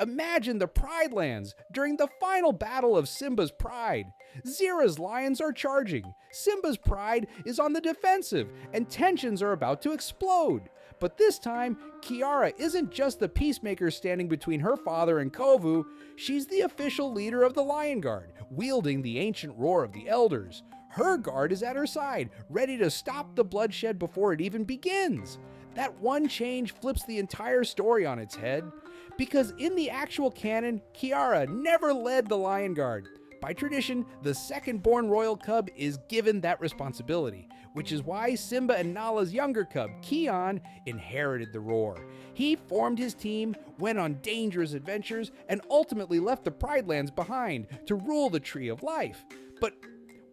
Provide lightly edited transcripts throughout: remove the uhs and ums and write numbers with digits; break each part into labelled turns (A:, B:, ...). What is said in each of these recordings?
A: Imagine the Pride Lands during the final battle of Simba's pride. Zira's lions are charging, Simba's pride is on the defensive, and tensions are about to explode. But this time, Kiara isn't just the peacemaker standing between her father and Kovu, she's the official leader of the Lion Guard, wielding the ancient roar of the elders. Her guard is at her side, ready to stop the bloodshed before it even begins. That one change flips the entire story on its head. Because in the actual canon, Kiara never led the Lion Guard. By tradition, the second-born royal cub is given that responsibility, which is why Simba and Nala's younger cub, Kion, inherited the roar. He formed his team, went on dangerous adventures, and ultimately left the Pride Lands behind to rule the Tree of Life. But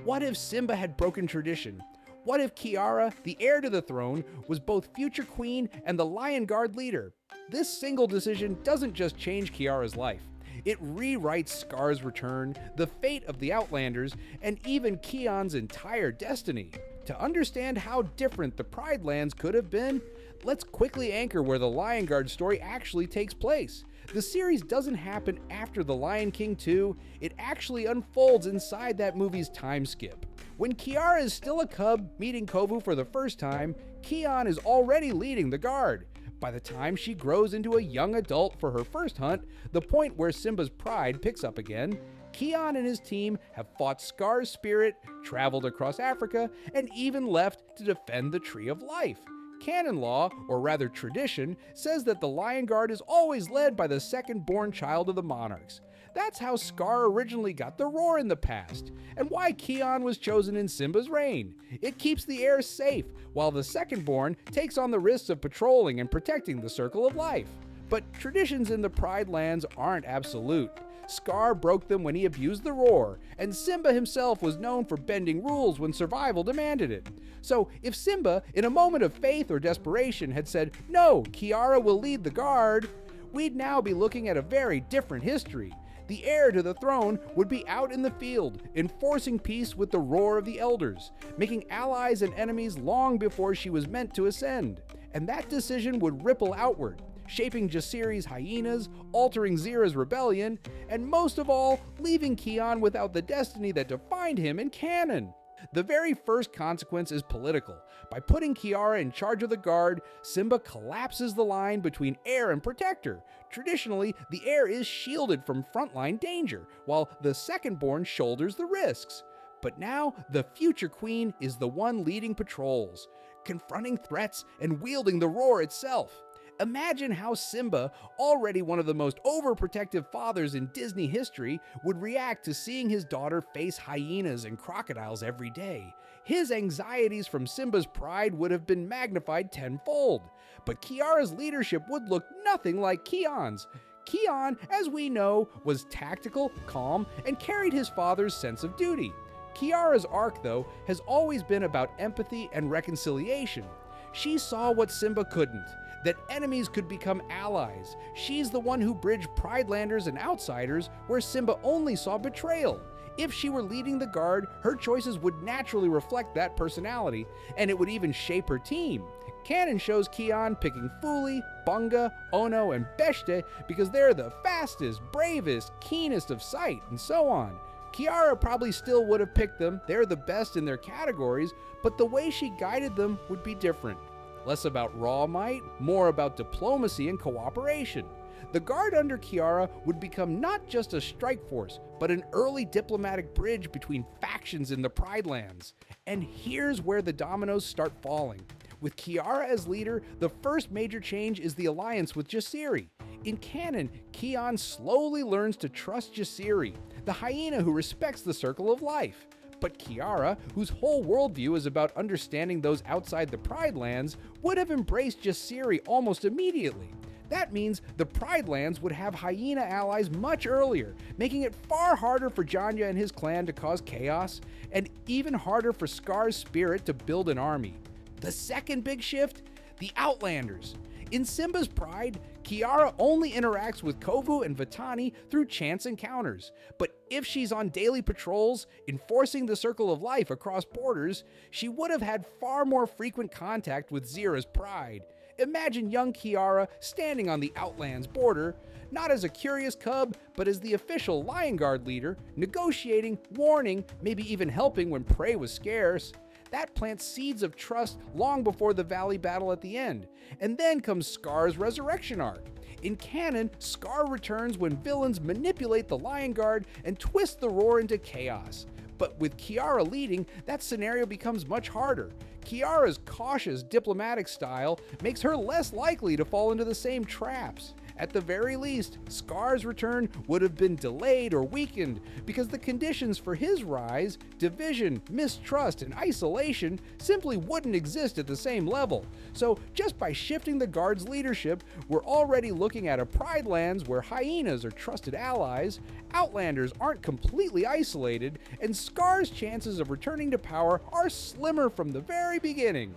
A: what if Simba had broken tradition? What if Kiara, the heir to the throne, was both future queen and the Lion Guard leader? This single decision doesn't just change Kiara's life. It rewrites Scar's return, the fate of the Outlanders, and even Kion's entire destiny. To understand how different the Pride Lands could have been, let's quickly anchor where the Lion Guard story actually takes place. The series doesn't happen after The Lion King 2, it actually unfolds inside that movie's time skip. When Kiara is still a cub meeting Kovu for the first time, Kion is already leading the guard. By the time she grows into a young adult for her first hunt, the point where Simba's pride picks up again, Kion and his team have fought Scar's spirit, traveled across Africa, and even left to defend the Tree of Life. Canon law, or rather tradition, says that the Lion Guard is always led by the second-born child of the monarchs. That's how Scar originally got the roar in the past, and why Kion was chosen in Simba's reign. It keeps the heir safe, while the second-born takes on the risks of patrolling and protecting the Circle of Life. But traditions in the Pride Lands aren't absolute. Scar broke them when he abused the roar, and Simba himself was known for bending rules when survival demanded it. So if Simba, in a moment of faith or desperation, had said, "No, Kiara will lead the guard," we'd now be looking at a very different history. The heir to the throne would be out in the field, enforcing peace with the roar of the elders, making allies and enemies long before she was meant to ascend. And that decision would ripple outward, shaping Jasiri's hyenas, altering Zira's rebellion, and most of all, leaving Kion without the destiny that defined him in canon. The very first consequence is political. By putting Kiara in charge of the guard, Simba collapses the line between heir and protector. Traditionally, the heir is shielded from frontline danger, while the second-born shoulders the risks. But now, the future queen is the one leading patrols, confronting threats and wielding the roar itself. Imagine how Simba, already one of the most overprotective fathers in Disney history, would react to seeing his daughter face hyenas and crocodiles every day. His anxieties from Simba's pride would have been magnified tenfold. But Kiara's leadership would look nothing like Kion's. Kion, as we know, was tactical, calm, and carried his father's sense of duty. Kiara's arc, though, has always been about empathy and reconciliation. She saw what Simba couldn't, that enemies could become allies. She's the one who bridged Pridelanders and outsiders where Simba only saw betrayal. If she were leading the guard, her choices would naturally reflect that personality, and it would even shape her team. Canon shows Kion picking Fuli, Bunga, Ono, and Beshte because they're the fastest, bravest, keenest of sight, and so on. Kiara probably still would have picked them, they're the best in their categories, but the way she guided them would be different. Less about raw might, more about diplomacy and cooperation. The guard under Kiara would become not just a strike force, but an early diplomatic bridge between factions in the Pride Lands. And here's where the dominoes start falling. With Kiara as leader, the first major change is the alliance with Jasiri. In canon, Kion slowly learns to trust Jasiri, the hyena who respects the Circle of Life. But Kiara, whose whole worldview is about understanding those outside the Pride Lands, would have embraced Jasiri almost immediately. That means the Pride Lands would have hyena allies much earlier, making it far harder for Janya and his clan to cause chaos, and even harder for Scar's spirit to build an army. The second big shift? The Outlanders. In Simba's Pride, Kiara only interacts with Kovu and Vitani through chance encounters, but if she's on daily patrols, enforcing the Circle of Life across borders, she would have had far more frequent contact with Zira's Pride. Imagine young Kiara standing on the Outlands border, not as a curious cub, but as the official Lion Guard leader, negotiating, warning, maybe even helping when prey was scarce. That plants seeds of trust long before the Valley battle at the end. And then comes Scar's resurrection arc. In canon, Scar returns when villains manipulate the Lion Guard and twist the roar into chaos. But with Kiara leading, that scenario becomes much harder. Kiara's cautious, diplomatic style makes her less likely to fall into the same traps. At the very least, Scar's return would have been delayed or weakened because the conditions for his rise, division, mistrust, and isolation simply wouldn't exist at the same level. So just by shifting the Guard's leadership, we're already looking at a Pride Lands where hyenas are trusted allies, Outlanders aren't completely isolated, and Scar's chances of returning to power are slimmer from the very beginning.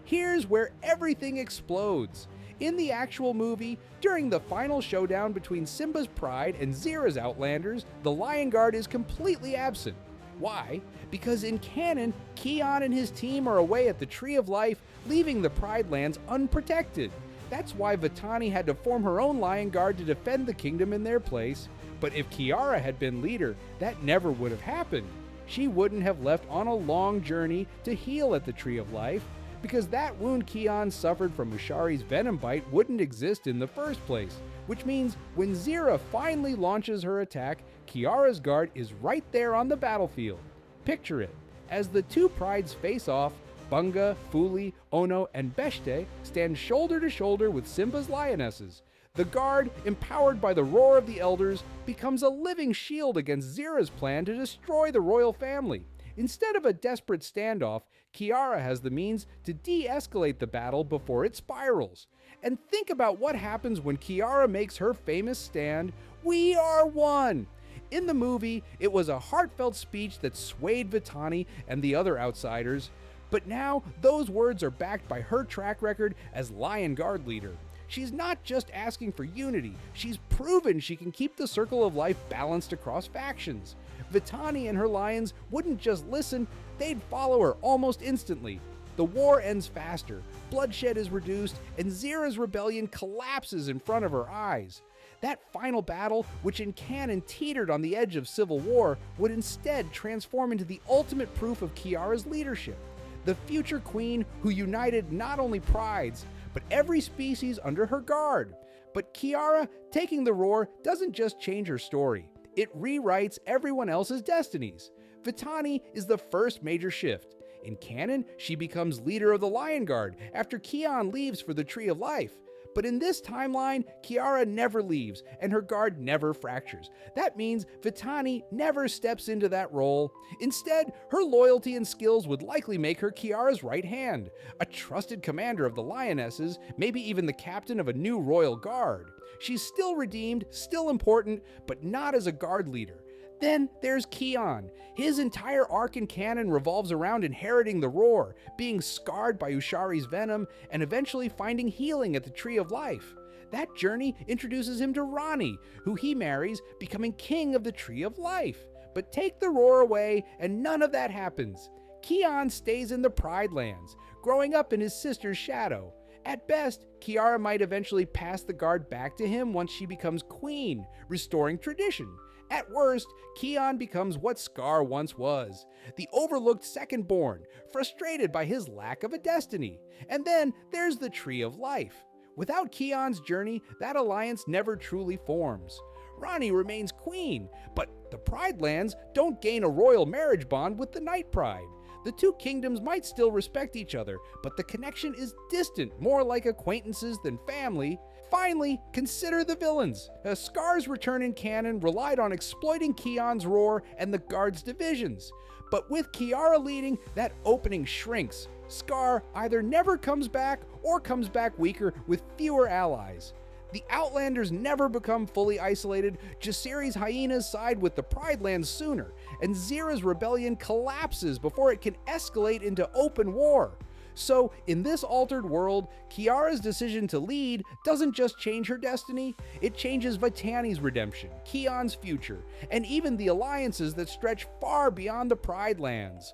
A: Here's where everything explodes. In the actual movie, during the final showdown between Simba's Pride and Zira's Outlanders, the Lion Guard is completely absent. Why? Because in canon, Kion and his team are away at the Tree of Life, leaving the Pride Lands unprotected. That's why Vitani had to form her own Lion Guard to defend the kingdom in their place. But if Kiara had been leader, that never would have happened. She wouldn't have left on a long journey to heal at the Tree of Life, because that wound Kion suffered from Ushari's venom bite wouldn't exist in the first place, which means when Zira finally launches her attack, Kiara's guard is right there on the battlefield. Picture it. As the two prides face off, Bunga, Fuli, Ono, and Beshte stand shoulder to shoulder with Simba's lionesses. The guard, empowered by the roar of the elders, becomes a living shield against Zira's plan to destroy the royal family. Instead of a desperate standoff, Kiara has the means to de-escalate the battle before it spirals. And think about what happens when Kiara makes her famous stand, "We are one!" In the movie, it was a heartfelt speech that swayed Vitani and the other outsiders. But now, those words are backed by her track record as Lion Guard leader. She's not just asking for unity, she's proven she can keep the circle of life balanced across factions. Vitani and her lions wouldn't just listen, they'd follow her almost instantly. The war ends faster, bloodshed is reduced, and Zira's rebellion collapses in front of her eyes. That final battle, which in canon teetered on the edge of civil war, would instead transform into the ultimate proof of Kiara's leadership. The future queen who united not only prides, but every species under her guard. But Kiara taking the roar doesn't just change her story. It rewrites everyone else's destinies. Vitani is the first major shift. In canon, she becomes leader of the Lion Guard after Kion leaves for the Tree of Life. But in this timeline, Kiara never leaves, and her guard never fractures. That means Vitani never steps into that role. Instead, her loyalty and skills would likely make her Kiara's right hand, a trusted commander of the Lionesses, maybe even the captain of a new royal guard. She's still redeemed, still important, but not as a guard leader. Then there's Kion. His entire arc in canon revolves around inheriting the roar, being scarred by Ushari's venom, and eventually finding healing at the Tree of Life. That journey introduces him to Rani, who he marries, becoming king of the Tree of Life. But take the roar away, and none of that happens. Kion stays in the Pride Lands, growing up in his sister's shadow. At best, Kiara might eventually pass the guard back to him once she becomes queen, restoring tradition. At worst, Kion becomes what Scar once was, the overlooked second-born, frustrated by his lack of a destiny. And then there's the Tree of Life. Without Kion's journey, that alliance never truly forms. Rani remains queen, but the Pride Lands don't gain a royal marriage bond with the Night Pride. The two kingdoms might still respect each other, but the connection is distant, more like acquaintances than family. Finally, consider the villains. Scar's return in canon relied on exploiting Kion's roar and the guard's divisions. But with Kiara leading, that opening shrinks. Scar either never comes back or comes back weaker with fewer allies. The Outlanders never become fully isolated, Jasiri's hyenas side with the Pride Lands sooner, and Zira's rebellion collapses before it can escalate into open war. So, in this altered world, Kiara's decision to lead doesn't just change her destiny, it changes Vitani's redemption, Kion's future, and even the alliances that stretch far beyond the Pride Lands.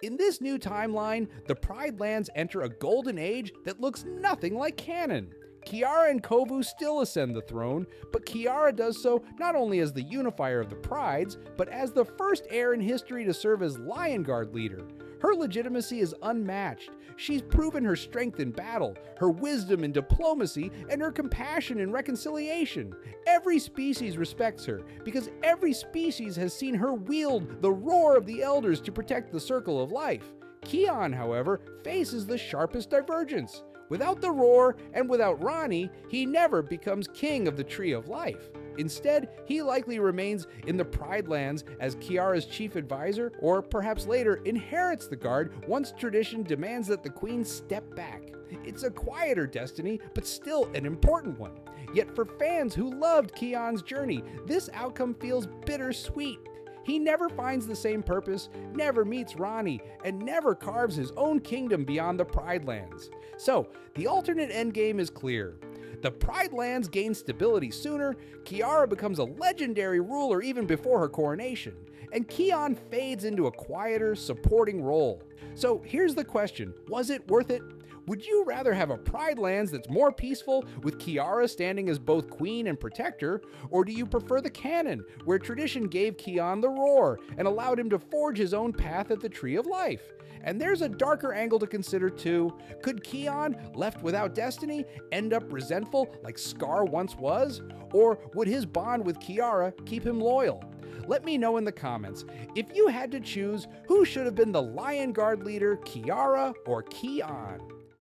A: In this new timeline, the Pride Lands enter a golden age that looks nothing like canon. Kiara and Kovu still ascend the throne, but Kiara does so not only as the unifier of the prides, but as the first heir in history to serve as Lion Guard leader. Her legitimacy is unmatched. She's proven her strength in battle, her wisdom in diplomacy, and her compassion in reconciliation. Every species respects her because every species has seen her wield the roar of the elders to protect the circle of life. Kion, however, faces the sharpest divergence. Without the roar and without Rani, he never becomes king of the Tree of Life. Instead, he likely remains in the Pride Lands as Kiara's chief advisor, or perhaps later inherits the guard once tradition demands that the queen step back. It's a quieter destiny, but still an important one. Yet for fans who loved Kion's journey, this outcome feels bittersweet. He never finds the same purpose, never meets Rani, and never carves his own kingdom beyond the Pride Lands. So, the alternate endgame is clear. The Pride Lands gain stability sooner, Kiara becomes a legendary ruler even before her coronation, and Kion fades into a quieter, supporting role. So here's the question, was it worth it? Would you rather have a Pride Lands that's more peaceful, with Kiara standing as both queen and protector, or do you prefer the canon, where tradition gave Kion the roar and allowed him to forge his own path at the Tree of Life? And there's a darker angle to consider too. Could Kion, left without destiny, end up resentful like Scar once was? Or would his bond with Kiara keep him loyal? Let me know in the comments. If you had to choose, who should have been the Lion Guard leader, Kiara or Kion?